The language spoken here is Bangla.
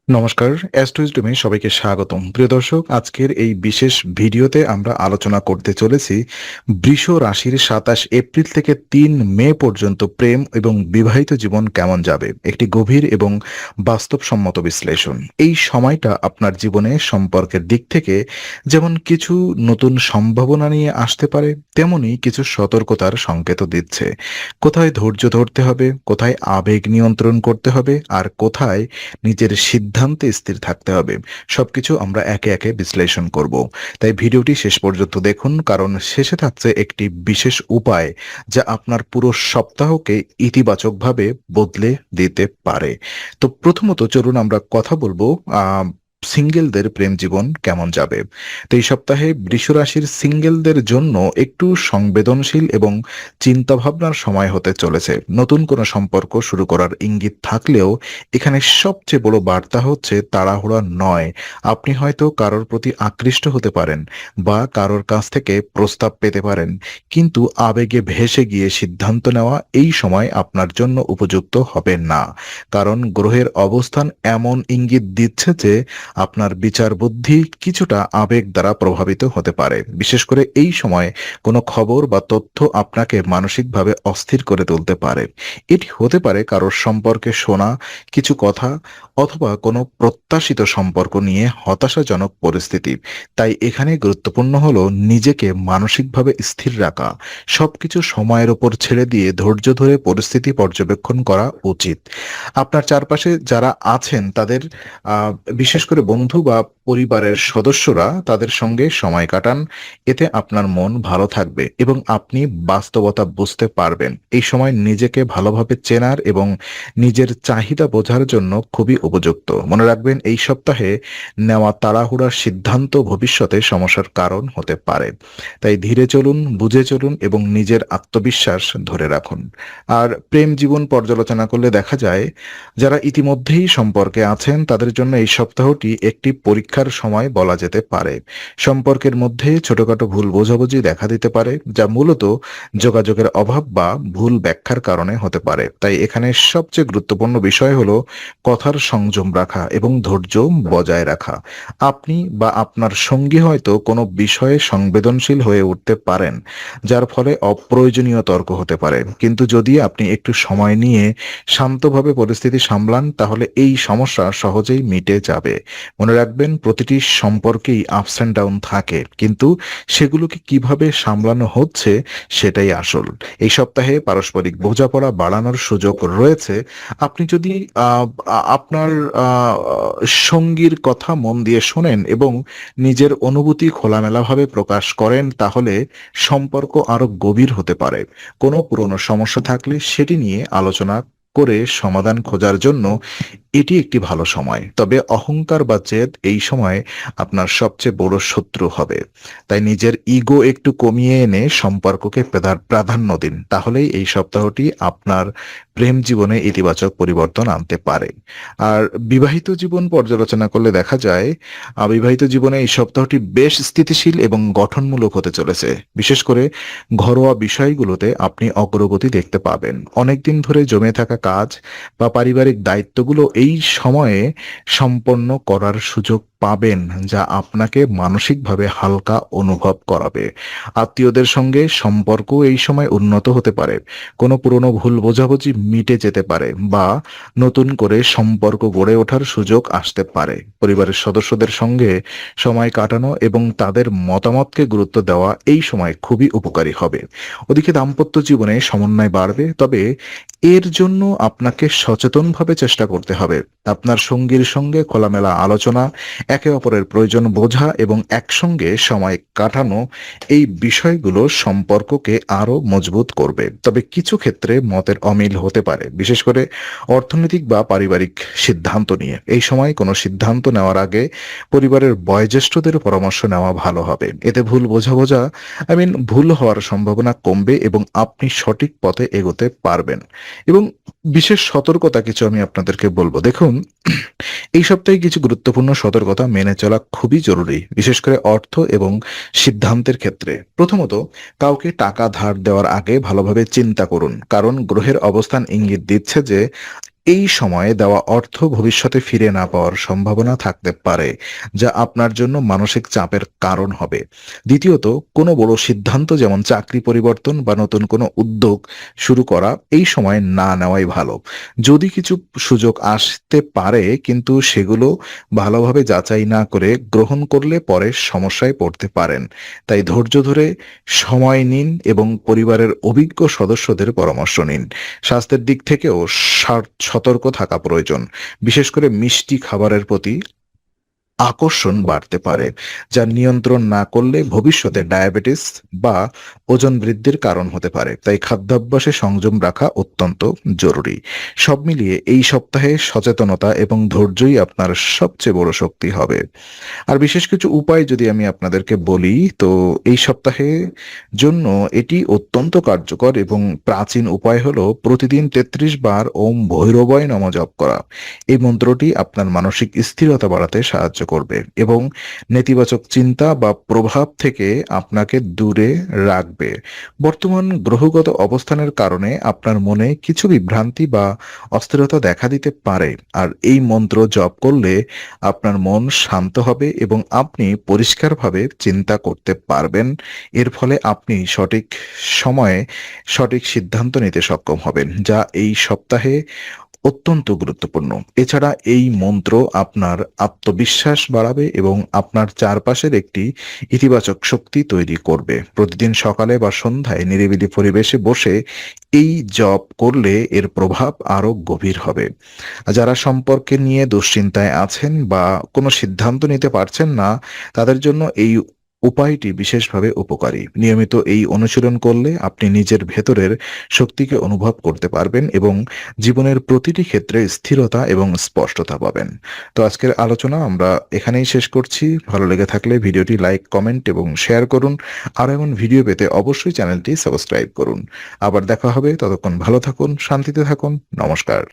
নমস্কার, অ্যাস্ট্রোইজডমে সবাইকে স্বাগতম। প্রিয় দর্শক, আজকের এই বিশেষ ভিডিওতে আমরা আলোচনা করতে চলেছি বৃষ রাশির 27 এপ্রিল থেকে 3 মে পর্যন্ত প্রেম এবং বিবাহিত জীবন কেমন যাবে, একটি গভীর এবং বাস্তবসম্মত বিশ্লেষণ। এই সময়টা আপনার জীবনে সম্পর্কের দিক থেকে যেমন কিছু নতুন সম্ভাবনা নিয়ে আসতে পারে, তেমনি কিছু সতর্কতার সংকেতও দিচ্ছে। কোথায় ধৈর্য ধরতে হবে, কোথায় আবেগ নিয়ন্ত্রণ করতে হবে, আর কোথায় নিজের সিদ্ধান্তে স্থির থাকতে হবে, সবকিছু আমরা একে একে বিশ্লেষণ করব। তাই ভিডিওটি শেষ পর্যন্ত দেখুন, কারণ শেষে থাকছে একটি বিশেষ উপায় যা আপনার পুরো সপ্তাহকে ইতিবাচকভাবে বদলে দিতে পারে। তো প্রথমত চলুন আমরা কথা বলবো সিঙ্গেলদের প্রেম জীবন কেমন যাবে। তো এই সপ্তাহে বৃষ রাশির সিঙ্গেলদের জন্য একটু সংবেদনশীল এবং চিন্তাভাবনার সময় হতে চলেছে। নতুন কোনো সম্পর্ক শুরু করার ইঙ্গিত থাকলেও এখানে সবচেয়ে বড় বার্তা হচ্ছে তাড়াহুড়া নয়। আপনি হয়তো কারোর প্রতি আকৃষ্ট হতে পারেন বা কারোর কাছ থেকে প্রস্তাব পেতে পারেন, কিন্তু আবেগে ভেসে গিয়ে সিদ্ধান্ত নেওয়া এই সময় আপনার জন্য উপযুক্ত হবে না। কারণ গ্রহের অবস্থান এমন ইঙ্গিত দিচ্ছে যে আপনার বিচার বুদ্ধি কিছুটা আবেগ দ্বারা প্রভাবিত হতে পারে। বিশেষ করে এই সময় কোনো খবর বা তথ্য আপনাকে মানসিকভাবে অস্থির করে তুলতে পারে। এটি হতে পারে কারোর সম্পর্কে শোনা কিছু কথা, অথবা কোনো প্রত্যাশিত সম্পর্ক নিয়ে হতাশাজনক পরিস্থিতি। তাই এখানে গুরুত্বপূর্ণ হলো নিজেকে মানসিকভাবে স্থির রাখা। সবকিছু সময়ের উপর ছেড়ে দিয়ে ধৈর্য ধরে পরিস্থিতি পর্যবেক্ষণ করা উচিত। আপনার চারপাশে যারা আছেন তাদের আহ, বিশেষ করে বন্ধু বা পরিবারের সদস্যরা, তাদের সঙ্গে সময় কাটান। এতে আপনার মন ভালো থাকবে এবং আপনি বাস্তবতা বুঝতে পারবেন। এই সময় নিজেকে ভালোভাবে চেনার এবং নিজের চাহিদা বোঝার জন্য খুবই উপযুক্ত। মনে রাখবেন, এই সপ্তাহে নেওয়া তাড়াহুড়ার সিদ্ধান্ত ভবিষ্যতে সমস্যার কারণ হতে পারে। তাই ধীরে চলুন, বুঝে চলুন এবং নিজের আত্মবিশ্বাস ধরে রাখুন। আর প্রেম জীবন পর্যালোচনা করলে দেখা যায়, যারা ইতিমধ্যেই সম্পর্কে আছেন তাদের জন্য এই সপ্তাহটি একটি পরীক্ষার সময় বলা যেতে পারে। সম্পর্কের মধ্যে ছোটখাটো ভুল বোঝাবুঝি দেখা দিতে পারে, যা মূলত যোগাযোগের অভাব বা ভুল ব্যাখ্যার কারণে হতে পারে। তাই এখানে সবচেয়ে গুরুত্বপূর্ণ বিষয় হলো কথার সংযম রাখা এবং ধৈর্য বজায় রাখা। আপনি বা আপনার সঙ্গী হয়তো কোনো বিষয়ে সংবেদনশীল হয়ে উঠতে পারেন, যার ফলে অপ্রয়োজনীয় তর্ক হতে পারে। কিন্তু যদি আপনি একটু সময় নিয়ে শান্তভাবে পরিস্থিতি সামলান, তাহলে এই সমস্যা সহজেই মিটে যাবে। মনে রাখবেন, প্রতিটি সম্পর্কেই আপস অ্যান্ড ডাউন থাকে, কিন্তু সেগুলোকে কিভাবে সামলানো হচ্ছে সেটাই আসল। এই সপ্তাহে পারস্পরিক বোঝাপড়া বাড়ানোর সুযোগ রয়েছে। আপনি যদি আপনার আহ, সঙ্গীর কথা মন দিয়ে শোনেন এবং নিজের অনুভূতি খোলামেলাভাবে প্রকাশ করেন, তাহলে সম্পর্ক আরো গভীর হতে পারে। কোনো পুরনো সমস্যা থাকলে সেটি নিয়ে আলোচনা করে সমাধান খোঁজার জন্য এটি একটি ভালো সময়। তবে অহংকার বা জেদ এই সময় আপনার সবচেয়ে বড় শত্রু হবে। তাই নিজের ইগো একটু কমিয়ে এনে সম্পর্ককে প্রাধান্য দিন, তাহলেই এই সপ্তাহটি আপনার প্রেম জীবনে ইতিবাচক পরিবর্তন আনতে পারে। আর বিবাহিত জীবন পর্যালোচনা করলে দেখা যায়, বিবাহিত জীবনে এই সপ্তাহটি বেশ স্থিতিশীল এবং গঠনমূলক হতে চলেছে। বিশেষ করে ঘরোয়া বিষয়গুলোতে আপনি অগ্রগতি দেখতে পাবেন। অনেকদিন ধরে জমে থাকা কাজ বা পারিবারিক দায়িত্বগুলো এই সময়ে সম্পন্ন করার সুযোগ পাবেন, যা আপনাকে মানসিকভাবে হালকা অনুভব করাবে। আত্মীয়দের সঙ্গে সম্পর্ক এই সময় উন্নত হতে পারে। কোনো পুরনো ভুল বোঝাবুঝি মিটে যেতে পারে বা নতুন করে সম্পর্ক গড়ে ওঠার সুযোগ আসতে পারে। পরিবারের সদস্যদের সঙ্গে সময় কাটানো এবং তাদের মতামতকে গুরুত্ব দেওয়া এই সময় খুবই উপকারী হবে। ওদিকে দাম্পত্য জীবনে সমন্বয় বাড়বে, তবে এর জন্য আপনাকে সচেতনভাবে চেষ্টা করতে হবে। আপনার সঙ্গীর সঙ্গে খোলামেলা আলোচনা, একে অপরের প্রয়োজন বোঝা এবং একসঙ্গে সময় কাটানো, এই বিষয়গুলো সম্পর্ককে আরো মজবুত করবে। তবে কিছু ক্ষেত্রে মতের অমিল হতে পারে, বিশেষ করে অর্থনৈতিক বা পারিবারিক সিদ্ধান্ত নিয়ে। এই সময় কোনো সিদ্ধান্ত নেওয়ার আগে পরিবারের বয়োজ্যেষ্ঠদের পরামর্শ নেওয়া ভালো হবে। এতে ভুল হওয়ার সম্ভাবনা কমবে এবং আপনি সঠিক পথে এগোতে পারবেন। এবং বিশেষ সতর্কতা কিছু আমি আপনাদেরকে বলবো। দেখুন, এই সপ্তাহে কিছু গুরুত্বপূর্ণ সতর্কতা মেনে চলা খুবই জরুরি, বিশেষ করে অর্থ এবং সিদ্ধান্তের ক্ষেত্রে। প্রথমত, কাউকে টাকা ধার দেওয়ার আগে ভালোভাবে চিন্তা করুন, কারণ গ্রহের অবস্থান ইঙ্গিত দিচ্ছে যে এই সময়ে দেওয়া অর্থ ভবিষ্যতে ফিরে না পাওয়ার সম্ভাবনা থাকতে পারে, যা আপনার জন্য মানসিক চাপের কারণ হবে। দ্বিতীয়ত, কোনো বড় সিদ্ধান্ত যেমন চাকরি পরিবর্তন বা নতুন কোনো উদ্যোগ শুরু করা এই সময় না নেওয়াই ভালো। যদি কিছু সুযোগ আসতে পারে, কিন্তু সেগুলো ভালোভাবে যাচাই না করে গ্রহণ করলে পরে সমস্যায় পড়তে পারেন। তাই ধৈর্য ধরে সময় নিন এবং পরিবারের অভিজ্ঞ সদস্যদের পরামর্শ নিন। স্বাস্থ্যের দিক থেকেও সতর্ক থাকা প্রয়োজন, বিশেষ করে মিষ্টি খাবারের প্রতি আকর্ষণ বাড়তে পারে, যা নিয়ন্ত্রণ না করলে ভবিষ্যতে ডায়াবেটিস বা ওজন বৃদ্ধির কারণ হতে পারে। তাই খাদ্যাভ্যাসে সংযম রাখা অত্যন্ত জরুরি। সব মিলিয়ে এই সপ্তাহে সচেতনতা এবং ধৈর্যই আপনার সবচেয়ে বড় শক্তি হবে। আর বিশেষ কিছু উপায় যদি আমি আপনাদেরকে বলি, তো এই সপ্তাহে জন্য এটি অত্যন্ত কার্যকর এবং প্রাচীন উপায় হলো প্রতিদিন ৩৩ বার ওম ভৈরবায় নমঃ জপ করা। এই মন্ত্রটি আপনার মানসিক স্থিরতা বাড়াতে সাহায্য করবে এবং নেতিবাচক চিন্তা বা প্রভাব থেকে আপনাকে দূরে রাখবে। বর্তমান গ্রহগত অবস্থানের কারণে আপনার মনে কিছু বিভ্রান্তি বা অস্থিরতা দেখা দিতে পারে, আর এই মন্ত্র জপ করলে আপনার মন শান্ত হবে এবং আপনি পরিষ্কারভাবে চিন্তা করতে পারবেন। এর ফলে আপনি সঠিক সময়ে সঠিক সিদ্ধান্ত নিতে সক্ষম হবেন, যা এই সপ্তাহে অত্যন্ত গুরুত্বপূর্ণ। এছাড়া এই মন্ত্র আপনার আত্মবিশ্বাস বাড়াবে এবং আপনার চারপাশের একটি ইতিবাচক শক্তি তৈরি করবে। প্রতিদিন সকালে বা সন্ধ্যায় নিরিবিলি পরিবেশে বসে এই জপ করলে এর প্রভাব আরো গভীর হবে। যারা সম্পর্কে নিয়ে দুশ্চিন্তায় আছেন বা কোনো সিদ্ধান্ত নিতে পারছেন না, তাদের জন্য এই উপায়টি বিশেষভাবে উপকারী। নিয়মিত এই অনুশীলন করলে আপনি নিজের ভেতরের শক্তিকে অনুভব করতে পারবেন এবং জীবনের প্রতিটি ক্ষেত্রে স্থিরতা এবং স্পষ্টতা পাবেন। তো আজকের আলোচনা আমরা এখানেই শেষ করছি। ভালো লেগে থাকলে ভিডিওটি লাইক, কমেন্ট এবং শেয়ার করুন। আর এমন ভিডিও পেতে অবশ্যই চ্যানেলটি সাবস্ক্রাইব করুন। আবার দেখা হবে, ততক্ষণ ভালো থাকুন, শান্তিতে থাকুন। নমস্কার।